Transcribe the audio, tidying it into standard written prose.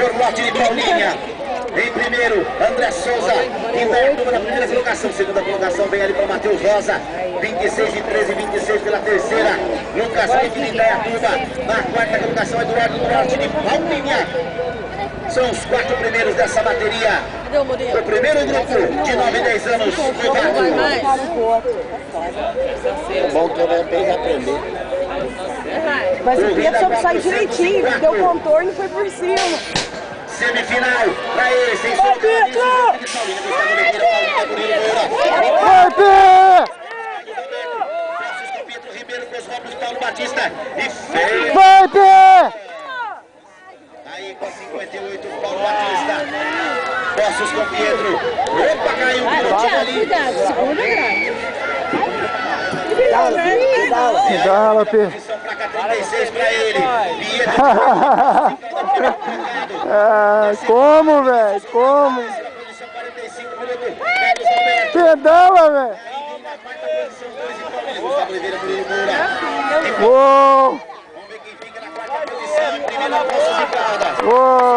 por lote de Paulinha. Em primeiro, André Souza, Indaiatuba na primeira colocação. Segunda colocação vem ali para o Matheus Rosa, 26 e 13, 26 pela terceira. Lucas Pique de Indaiatuba. Na quarta colocação, Eduardo do lote de Paulinha. São os 4 primeiros dessa bateria. O primeiro grupo de 9 e 10 anos, novato. É bom que ele é bem aprender. Mas o Pedro soube sair direitinho, deu contorno e foi por cima. Semifinal, pra ele, sem som. Vai, Pedro! Francisco Ribeiro com os rompos de Paulo Batista. E feio. Vai, Pedro! Aí com 58, Paulo Batista. Postos com Pietro. Opa, caiu um pilotinho ali. Cuidado, segunda grade. Pedala, Pedro. Posição placa 36 pra ele. Pietro. Como, velho? Como? Posição 45, piloto. Carlos Alberto. Pedala, velho. Aí na quarta posição, 2 e Palmeiras. Gustavo Oliveira, Murilo Moura. Uou! Vamos ver quem fica na quarta posição. Em primeira, Poços de Caldas. Uou!